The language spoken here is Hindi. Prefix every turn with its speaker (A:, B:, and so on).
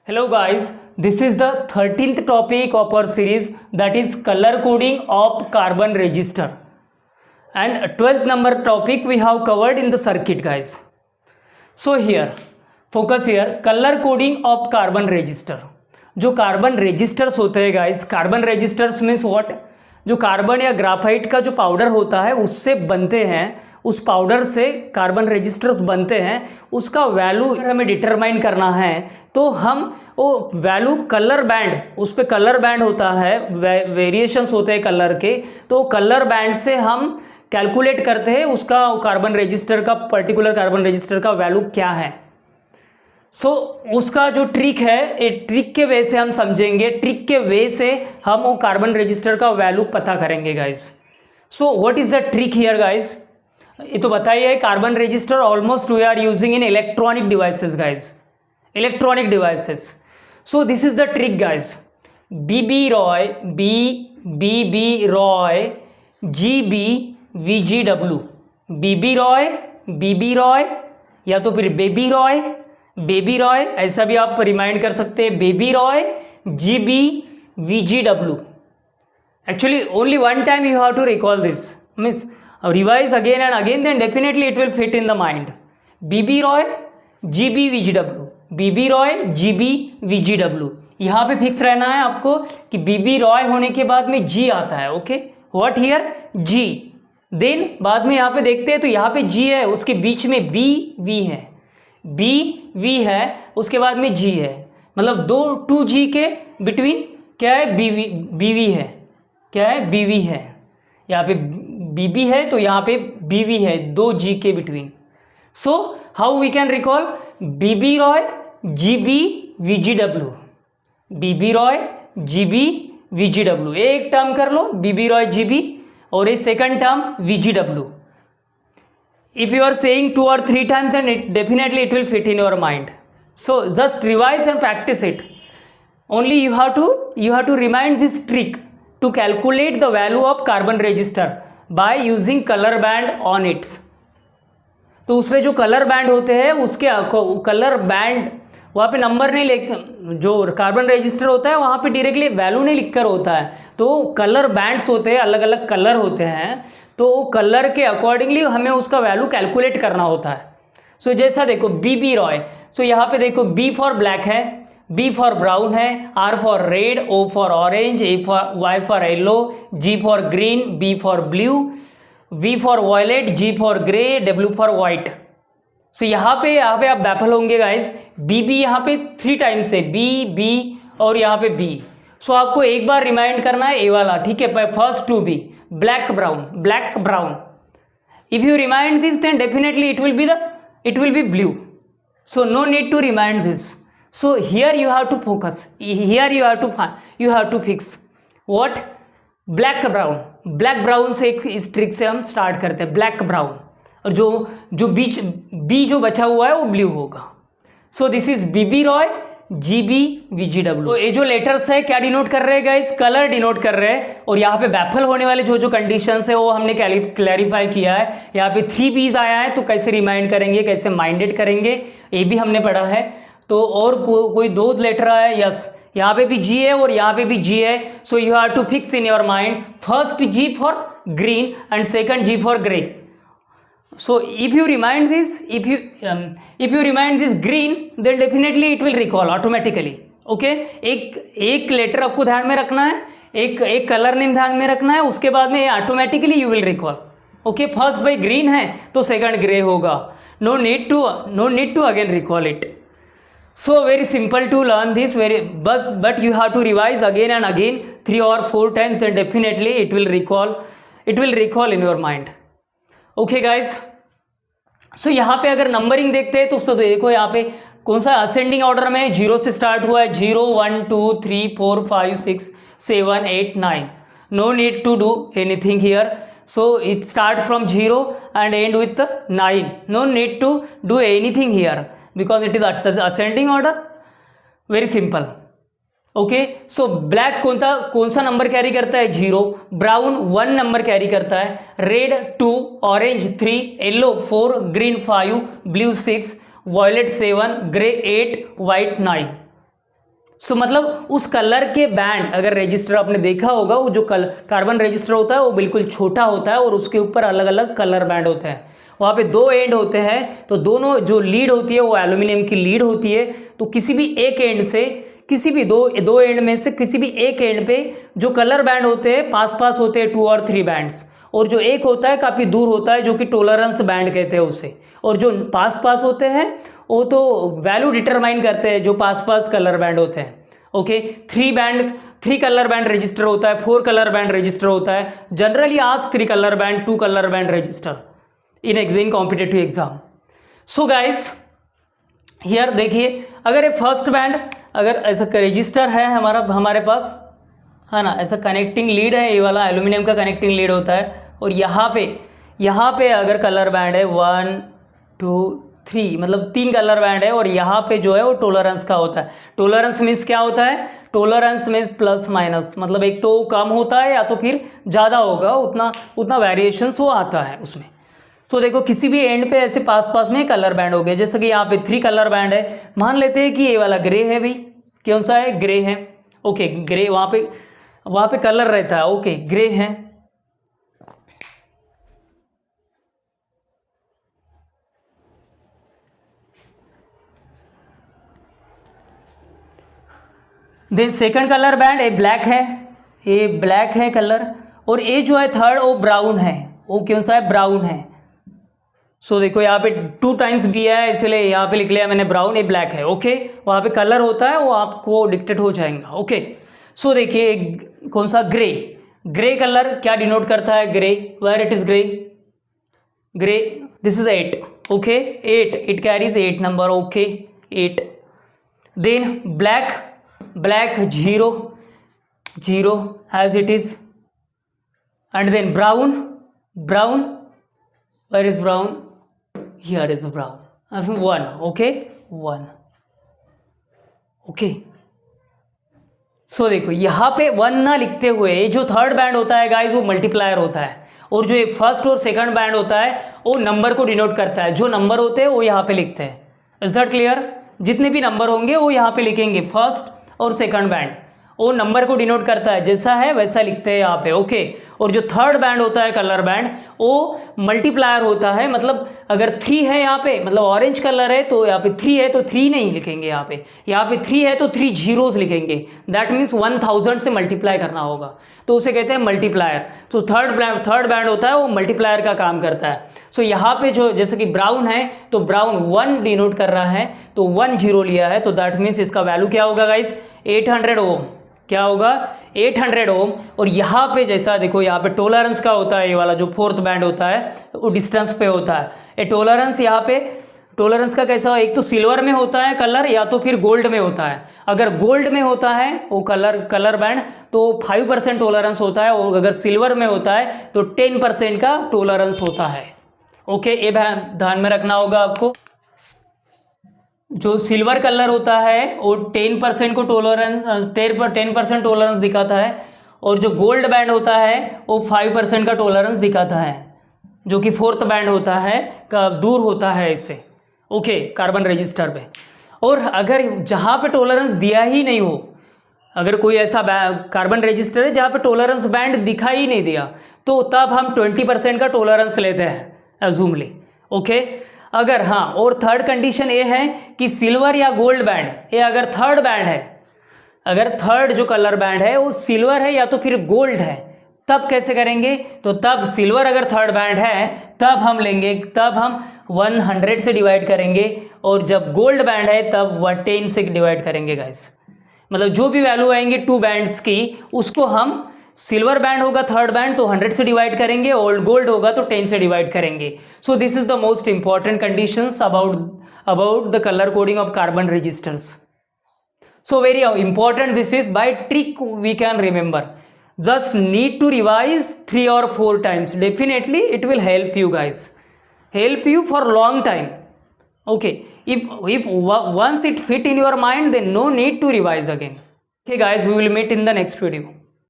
A: Hello guys, this is the 13th topic of our series, that is color coding of carbon register, and 12th number topic we have covered in the circuit guys. So here focus here, color coding of carbon register. जो कार्बन रेजिस्टर्स होते हैं guys, carbon resistors means what, जो कार्बन या ग्राफाइट का जो पाउडर होता है उससे बनते हैं, उस पाउडर से कार्बन रेजिस्टर्स बनते हैं, उसका वैल्यू हमें डिटरमाइन करना है तो हम वो वैल्यू कलर बैंड, उस पर कलर बैंड होता है, वेरिएशंस होते हैं कलर के, तो कलर बैंड से हम कैलकुलेट करते हैं उसका कार्बन रेजिस्टर का, पर्टिकुलर कार्बन रेजिस्टर का वैल्यू क्या है. सो उसका जो ट्रिक है, ये ट्रिक के वे से हम समझेंगे, ट्रिक के वे से हम वो कार्बन रजिस्टर का वैल्यू पता करेंगे guys. So what is the trick here guys, ये तो बताइए. Carbon register almost we are using in electronic devices guys, electronic devices. So this is the trick guys. B B Roy G B V G W, B B Roy या तो फिर बेबी रॉय, ऐसा भी आप रिमाइंड कर सकते हैं. Baby Roy G B V G W. Actually only one time you have to recall this, means revise again and again, then definitely it will fit in the mind. B B Roy G B V G W, B B Roy G B V G W. यहाँ पे फिक्स रहना है आपको कि बीबी रॉय होने के बाद में जी आता है. Okay, what here G, then बाद में यहाँ पे देखते हैं तो यहाँ पे जी है, उसके बीच में बी वी है, वी है, उसके बाद में जी है, मतलब दो 2G के बिटवीन क्या है, बीवी है, क्या है, बीवी है. यहाँ पे बीबी है तो यहाँ पे बीवी है, 2G के between. So how we can recall, B B Roy G B V G W, B B Roy G B V G W. एक टर्म कर लो बीबी रॉय जीबी, और एक second term V G W. If you are saying 2 or 3 times, then definitely it will fit in your mind. So just revise and practice it. Only you have to remind this trick to calculate the value of carbon register by using color band on it. तो उसमें जो कलर बैंड होते हैं उसके कलर बैंड वहाँ पे नंबर नहीं लिख, जो कार्बन रजिस्टर होता है वहाँ पे डायरेक्टली वैल्यू नहीं लिखकर होता है, तो कलर बैंड्स होते हैं, अलग अलग कलर होते हैं, तो कलर के अकॉर्डिंगली हमें उसका वैल्यू कैलकुलेट करना होता है. सो जैसा देखो बीबी रॉय, सो यहाँ पे देखो बी फॉर ब्लैक है, बी फॉर ब्राउन है, R for red, O for orange, Y for yellow, G for green, B for blue, V for violet, G for grey, W for white. So यहाँ पे आप बैफल होंगे गाइस. बी यहाँ पे 3 टाइम्स है, बी और यहाँ पे बी. सो आपको एक बार रिमाइंड करना है ए वाला, ठीक है. First 2 B, black brown. If you remind this then definitely it will be blue. So no need to remind this. So here you have to focus, here you have to fix what, black brown से इस ट्रिक से हम स्टार्ट करते हैं. ब्लैक ब्राउन, और जो बीच बी जो बचा हुआ है वो ब्लू होगा. So this is B B Roy G B V G W. तो ये जो लेटर्स है क्या डिनोट कर रहे हैं गाइस, कलर डिनोट कर रहे हैं. और यहाँ पे बैफल होने वाले जो कंडीशंस है वो हमने क्लैरिफाई किया है. यहाँ पे 3 बीज आया है, तो कैसे रिमाइंड करेंगे, कैसे माइंडेड करेंगे, ये भी हमने पढ़ा है. तो और कोई 2 लेटर आया, यस, यहाँ पे भी जी है और यहाँ पे भी जी है. So you have to fix in your mind, first G for green and second G for grey. So if you remind this green, then definitely it will recall automatically. Okay, एक लेटर आपको ध्यान में रखना है, एक कलर नेम ध्यान में रखना है, उसके बाद में automatically you will recall. Okay, first by green है तो सेकंड ग्रे होगा. No need to again recall it. So very simple to learn this, but you have to revise again and again 3 or 4 times, then definitely it will recall in your mind. Okay guys. So यहाँ पे अगर नंबरिंग देखते हैं तो देखो यहाँ पे कौन सा असेंडिंग ऑर्डर में 0 से स्टार्ट हुआ है. 0 1 2 3 4 5 6 7 8 9. No need to do anything here. So it start from 0 and end with 9. No need to do anything here because it is ascending order. Very simple. Okay, so black कौन सा नंबर कैरी करता है, 0. ब्राउन 1 नंबर कैरी करता है. Red 2, orange 3, yellow 4, green 5, blue 6, violet 7, grey 8, white 9. So मतलब उस कलर के बैंड, अगर रजिस्टर आपने देखा होगा, वो जो कार्बन रजिस्टर होता है वो बिल्कुल छोटा होता है और उसके ऊपर अलग अलग कलर बैंड होते हैं। वहाँ पे 2 एंड होते हैं, तो दोनों जो लीड होती है वो एल्यूमिनियम की लीड होती है। तो किसी भी एक एंड से, किसी भी दो एंड में से किसी भी एक एंड पे जो कलर बैंड होते हैं पास पास होते हैं 2 और 3 बैंड्स, और जो एक होता है काफ़ी दूर होता है जो कि टॉलरेंस बैंड कहते हैं उसे। और जो पास पास होते हैं वो तो वैल्यू डिटरमाइन करते हैं जो पास पास कलर बैंड होते हैं। ओके, 3 कलर बैंड रजिस्टर होता है, 4 कलर बैंड रजिस्टर होता है। जनरली आज 3 colour band, 2 colour band register in competitive exam. So guys here देखिए, अगर ये फर्स्ट बैंड, अगर ऐसा रजिस्टर है हमारे पास, है ना, ऐसा कनेक्टिंग लीड है, ये वाला एल्यूमिनियम का कनेक्टिंग लीड होता है, और यहाँ पे अगर कलर बैंड है 1 2 3, मतलब 3 कलर बैंड है, और यहाँ पे जो है वो टॉलरेंस का होता है। टॉलरेंस मीन्स क्या होता है? टॉलरेंस मीन्स प्लस माइनस, मतलब एक तो कम होता है या तो फिर ज़्यादा होगा, उतना वेरिएशंस वो आता है उसमें। तो देखो किसी भी एंड पे ऐसे पास पास में कलर बैंड हो गया, जैसे कि यहाँ पे 3 कलर बैंड है, मान लेते हैं कि ये वाला ग्रे है भाई, कौन सा है? ग्रे है। ओके, ग्रे वहाँ पे कलर रहता है, ओके ग्रे है। देन सेकंड कलर बैंड ये ब्लैक है कलर, और ये जो है थर्ड वो ब्राउन है, वो कौन सा है? ब्राउन है। सो देखो यहाँ पे 2 टाइम्स दिया है, इसलिए यहाँ पे लिख लिया मैंने ब्राउन, ये ब्लैक है। ओके, वहाँ पे कलर होता है वो आपको डिक्टेट हो जाएगा। ओके, सो देखिए कौन सा? ग्रे कलर क्या डिनोट करता है? Grey, where it is grey, this is 8। Okay, 8, it carries 8 number. Okay, 8। Then black 0 as it is, and then brown, where is brown? Here is brown, 1. okay, 1. Okay, सो देखो यहाँ पे 1 ना लिखते हुए जो थर्ड बैंड होता है गाइज वो मल्टीप्लायर होता है, और जो फर्स्ट और सेकंड बैंड होता है वो नंबर को डिनोट करता है। जो नंबर होते हैं वो यहाँ पे लिखते हैं। Is that clear? जितने भी नंबर होंगे वो यहाँ पे लिखेंगे, फर्स्ट और सेकंड बैंड वो नंबर को डिनोट करता है, जैसा है वैसा लिखते हैं यहाँ पे। ओके, और जो थर्ड बैंड होता है कलर बैंड वो मल्टीप्लायर होता है, मतलब अगर 3 है यहाँ पे, मतलब ऑरेंज कलर है तो यहाँ पे 3 है तो 3 नहीं लिखेंगे, यहाँ पे 3 है तो 3 जीरोस लिखेंगे। दैट मीन्स 1000 से मल्टीप्लाई करना होगा, तो उसे कहते हैं मल्टीप्लायर। तो थर्ड बैंड होता है वो मल्टीप्लायर का काम करता है। सो यहाँ पे जो जैसे कि ब्राउन है तो ब्राउन 1 डिनोट कर रहा है, तो 1 0 लिया है, तो दैट मीन्स इसका वैल्यू क्या होगा गाइज? 800 ओम। क्या होगा? 800 ओम। और यहाँ पे जैसा देखो यहाँ पे टॉलरेंस का होता है, ये वाला जो फोर्थ बैंड होता है वो डिस्टेंस पे होता है। ये टॉलरेंस यहाँ पे टॉलरेंस का कैसा? एक तो सिल्वर में होता है कलर, या तो फिर गोल्ड में होता है। अगर गोल्ड में होता है वो कलर बैंड तो 5% टॉलरेंस होता है, और अगर सिल्वर में होता है तो 10% का टॉलरेंस होता है। ओके, ये ध्यान में रखना होगा आपको। जो सिल्वर कलर होता है वो 10% को टॉलरेंस 10% टॉलरेंस दिखाता है, और जो गोल्ड बैंड होता है वो 5% का टॉलरेंस दिखाता है, जो कि फोर्थ बैंड होता है का दूर होता है इससे। ओके, कार्बन रजिस्टर पे। और अगर जहाँ पे टॉलरेंस दिया ही नहीं हो, अगर कोई ऐसा कार्बन रजिस्टर है जहाँ पे टॉलरेंस बैंड दिखा ही नहीं दिया, तो तब हम 20% का टॉलरेंस लेते हैं एज्यूमली। ओके, अगर हाँ, और थर्ड कंडीशन ये है कि सिल्वर या गोल्ड बैंड, ये अगर थर्ड बैंड है, अगर थर्ड जो कलर बैंड है वो सिल्वर है या तो फिर गोल्ड है, तब कैसे करेंगे? तो तब सिल्वर अगर थर्ड बैंड है तब हम लेंगे, तब हम 100 से डिवाइड करेंगे, और जब गोल्ड बैंड है तब 10 से डिवाइड करेंगे गाइस। मतलब जो भी वैल्यू आएंगे 2 बैंड्स की, उसको हम, सिल्वर बैंड होगा थर्ड बैंड तो 100 से डिवाइड करेंगे, और गोल्ड होगा तो 10 से डिवाइड करेंगे। So this is the most important conditions about the colour coding of carbon resistors. So very important this is. By trick we can remember. Just need to revise 3 or 4 times. Definitely it will help you guys. Help you for long time. Okay. If once it fit in your mind, then no need to revise again. Okay guys, we will meet in the next video.